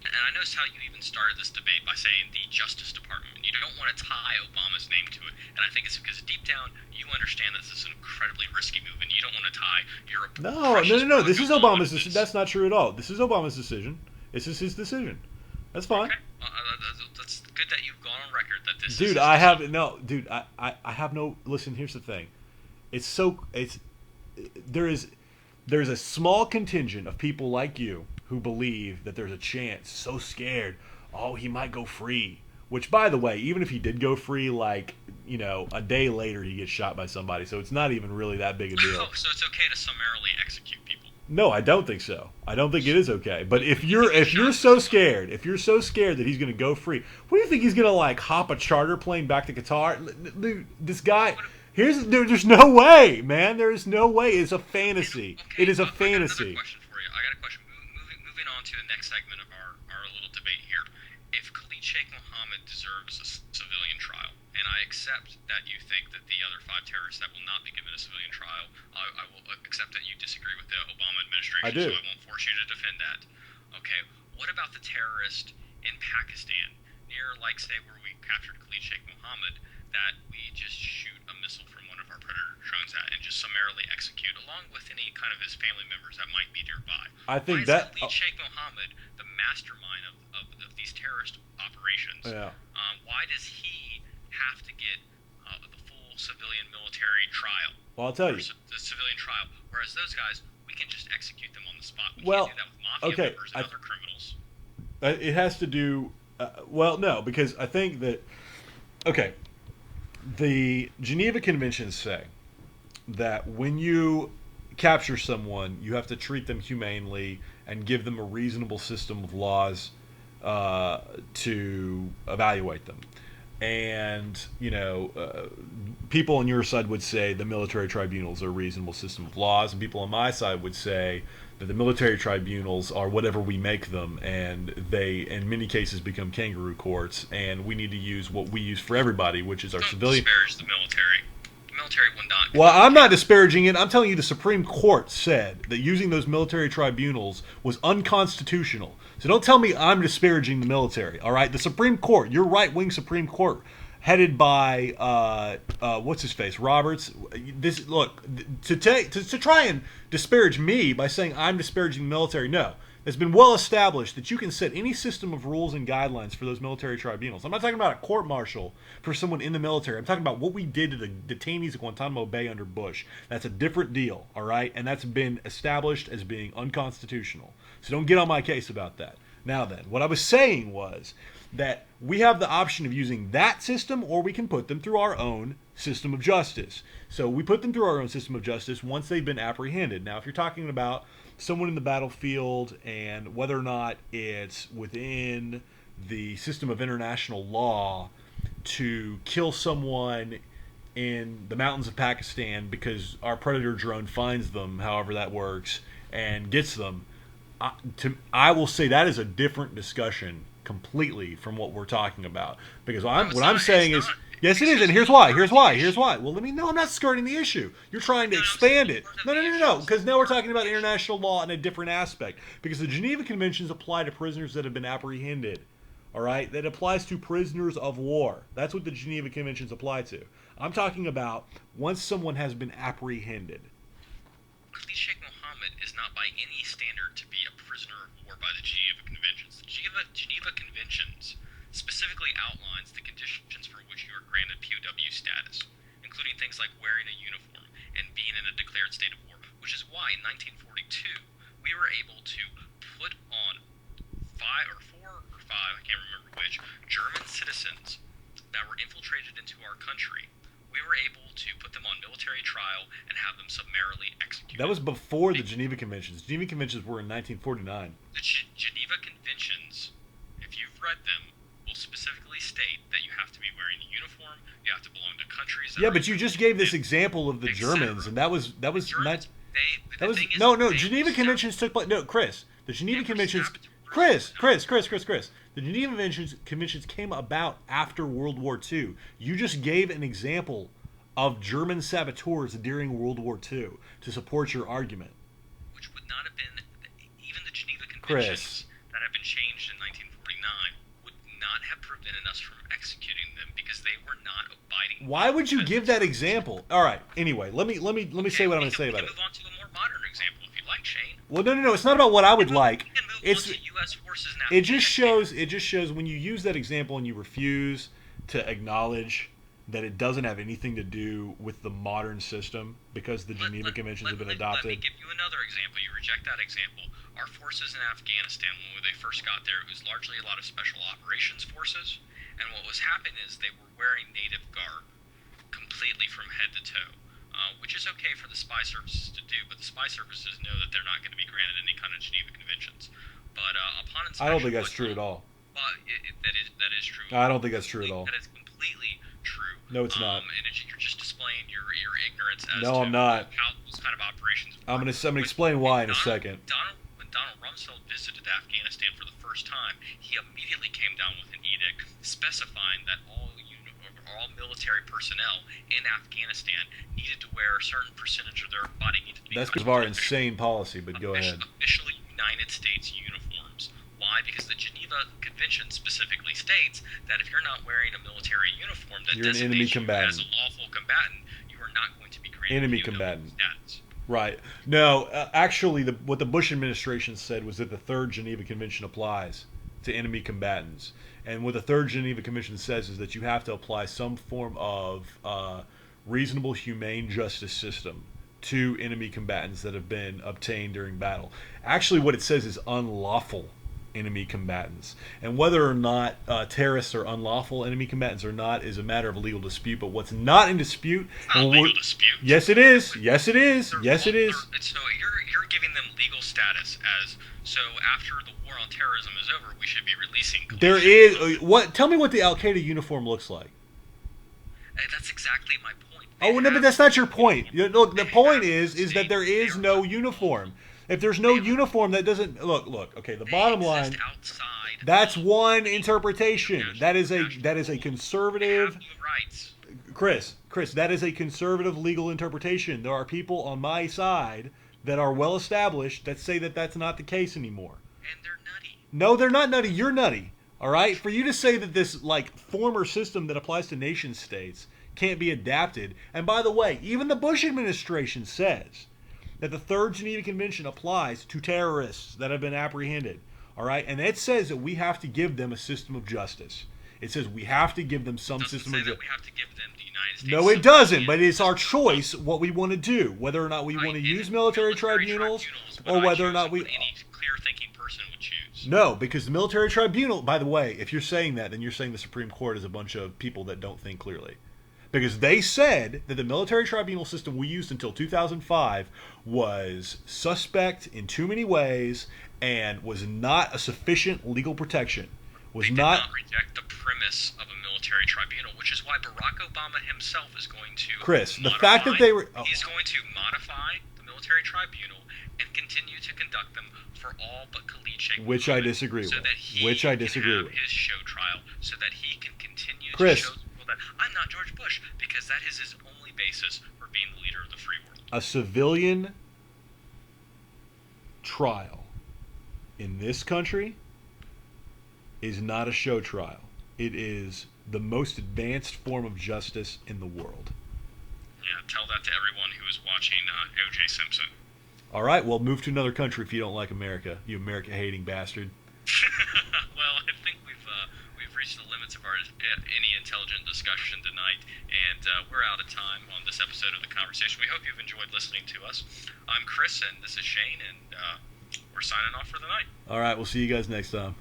And I noticed how you even started this debate by saying the Justice Department. You don't want to tie Obama's name to it, and I think it's because deep down you understand that this is an incredibly risky move, and you don't want to tie your No, no, precious no, no. Barack This is Obama Obama's to decision. this. That's not true at all. This is Obama's decision. This is his decision. That's fine. Okay, that's good that you've gone on record that this is Dude, his I have decision. no, dude. I have no. Listen, here's the thing. It's there is there's a small contingent of people like you who believe that there's a chance. So scared. Oh, he might go free. Which, by the way, even if he did go free, like a day later he gets shot by somebody. So it's not even really that big a deal. Oh, so it's okay to summarily execute people. No, I don't think so. I don't think it is okay. But if You you're think he's if you're shot so somebody? scared, if you're so scared that he's going to go free, what do you think he's going to like hop a charter plane back to Qatar? Dude, this guy, What, there's no way, man. There is no way. It's a fantasy. okay, It is a I got another fantasy. question for you. I got a question. Moving on to the next segment of our little debate here. If Khalid Sheikh Mohammed deserves a civilian trial, and I accept that you think that the other five terrorists that will not be given a civilian trial, I will accept that you disagree with the Obama I administration, so do. I won't force you to defend that. Okay, what about the terrorist in Pakistan, near, like, say, where we captured Khalid Sheikh Mohammed, that we just shoot a missile from one of our Predator drones at and just summarily execute, along with any kind of his family members that might be nearby? I Why think is that. Khalid Sheikh Mohammed the mastermind of these terrorist operations? Yeah. Why does he have to get the full civilian military trial, Well, I'll tell or you. the civilian trial, whereas those guys, we can just execute them on the spot? We can't do Well, that with mafia okay. members and other criminals. It has to do. Well, no, because I think that. Okay, the Geneva Conventions say that when you capture someone, you have to treat them humanely and give them a reasonable system of laws to evaluate them. And people on your side would say the military tribunals are a reasonable system of laws, and people on my side would say that the military tribunals are whatever we make them, and they, in many cases, become kangaroo courts, and we need to use what we use for everybody, which is our Don't civilian. disparage the military. The military will not Well, become I'm not kangaroo. disparaging it. I'm telling you the Supreme Court said that using those military tribunals was unconstitutional. So don't tell me I'm disparaging the military, all right? The Supreme Court, your right wing Supreme Court, headed by what's his face, Roberts. This look to try and disparage me by saying I'm disparaging the military. No, it's been well established that you can set any system of rules and guidelines for those military tribunals. I'm not talking about a court martial for someone in the military. I'm talking about what we did to the detainees at Guantanamo Bay under Bush. That's a different deal, all right? And that's been established as being unconstitutional. So don't get on my case about that. Now then, what I was saying was that we have the option of using that system, or we can put them through our own system of justice. So we put them through our own system of justice once they've been apprehended. Now, if you're talking about someone in the battlefield and whether or not it's within the system of international law to kill someone in the mountains of Pakistan because our predator drone finds them, however that works, and gets them, I will say that is a different discussion completely from what we're talking about. Because No, what it's I'm not. It's saying is, not. yes, it is, Because and here's you why. skirted Here's the why. Here's issue. why. Well, let me. No, I'm not skirting the issue. You're trying to No, I'm saying expand you it. brought No, up no, the no, no, issue. no. I'm saying Because you now we're brought up talking about the issue. international law in a different aspect. Because the Geneva Conventions apply to prisoners that have been apprehended. All right, that applies to prisoners of war. That's what the Geneva Conventions apply to. I'm talking about once someone has been apprehended. Khalid Sheikh Mohammed is not by any standard to be a prisoner of war by the Geneva Conventions. The Geneva Conventions specifically outlines the conditions for which you are granted POW status, including things like wearing a uniform and being in a declared state of war, which is why in 1942 we were able to put on four or five, I can't remember which, German citizens that were infiltrated into our country. We were able to put them on military trial and have them summarily That executed. was before the Geneva Conventions. The Geneva Conventions were in 1949. The Geneva Conventions, if you've read them, will specifically state that you have to be wearing a uniform, you have to belong to countries that Yeah, are but you just gave this example of the Germans, etc. and that The was not. Germans, That the was thing is, no. they Geneva were Conventions took place. No, Chris. The they Geneva were Conventions. saboteurs. No, Chris. The Geneva Conventions came about after World War II. You just gave an example of German saboteurs during World War II to support your argument. which would not have been even the Geneva Chris, Conventions that have been changed in 1949 would not have prevented us from executing them because they were not abiding. Why would you give that example? All right. Anyway, let me say what I'm going to say about it. We can move on to a more modern example if you like, Shane. Well, no. It's not about what I would like. We can move on to U.S. forces now. It just shows when you use that example and you refuse to acknowledge that it doesn't have anything to do with the modern system because the Geneva Conventions have been adopted. Let me give you another example. You reject that example. Our forces in Afghanistan, when they first got there, it was largely a lot of special operations forces. And what was happening is they were wearing native garb completely from head to toe, which is okay for the spy services to do, but the spy services know that they're not going to be granted any kind of Geneva Conventions. But upon inspection... I don't think that's true at all. Well, that is true. I don't think that's true at all. That is completely true. No, it's not. And you're just displaying your ignorance as no, to I'm not. how those kind of operations work. I'm gonna explain why in a second. When Donald Rumsfeld visited Afghanistan for the first time, he immediately came down with an edict specifying that all military personnel in Afghanistan needed to wear a certain percentage of their body needed to be. That's because of our insane policy, but go ahead. Officially United States uniforms. Why? Because the Geneva Convention specifically states that if you're not wearing a military uniform that you're an enemy combatant. As a lawful combatant, you are not going to be granted enemy combatant status. Right. No, actually, what the Bush administration said was that the Third Geneva Convention applies to enemy combatants. And what the Third Geneva Convention says is that you have to apply some form of reasonable, humane justice system to enemy combatants that have been obtained during battle. Actually, what it says is unlawful enemy combatants. And whether or not terrorists are unlawful enemy combatants or not is a matter of legal dispute. But what's not in dispute... legal dispute. Yes, it is. Yes, it is. Yes, it is. So you're giving them legal status as... So after the war on terrorism is over, we should be releasing... There is... Tell me what the Al-Qaeda uniform looks like. That's exactly my point. Oh, no, but that's not your point. Look, the point is that there is no uniform. If there's no uniform, that doesn't... Look, okay, the bottom line... That's one interpretation. That is a conservative... Chris, that is a conservative legal interpretation. There are people on my side that are well established that say that that's not the case anymore. And they're nutty. No, they're not nutty. You're nutty. All right? For you to say that this former system that applies to nation states can't be adapted. And by the way, even the Bush administration says that the Third Geneva Convention applies to terrorists that have been apprehended. All right? And it says that we have to give them a system of justice. It says we have to give them some system of justice. We have to give them the United States. No, it doesn't, but it's our choice what we want to do. Whether or not we want to use military tribunals or whether or not we... Any clear-thinking person would choose. No, because the military tribunal... By the way, if you're saying that, then you're saying the Supreme Court is a bunch of people that don't think clearly. Because they said that the military tribunal system we used until 2005 was suspect in too many ways and was not a sufficient legal protection. They did not reject the premise of a military tribunal, which is why Barack Obama himself is going to... Chris, the fact that they were... He's going to modify the military tribunal and continue to conduct them for all but Khalid Sheikh Mohammed. Which I disagree with. Which I disagree with. His show trial so that he can continue to show people that I'm not George Bush, because that is his only basis for being the leader of the free world. A civilian trial in this country is not a show trial. It is the most advanced form of justice in the world. Yeah, tell that to everyone who is watching O.J. Simpson. All right, well, move to another country if you don't like America, you America-hating bastard. Well, I think we've reached the limits of any intelligent discussion tonight, and we're out of time on this episode of The Conversation. We hope you've enjoyed listening to us. I'm Chris, and this is Shane, and we're signing off for the night. All right, we'll see you guys next time.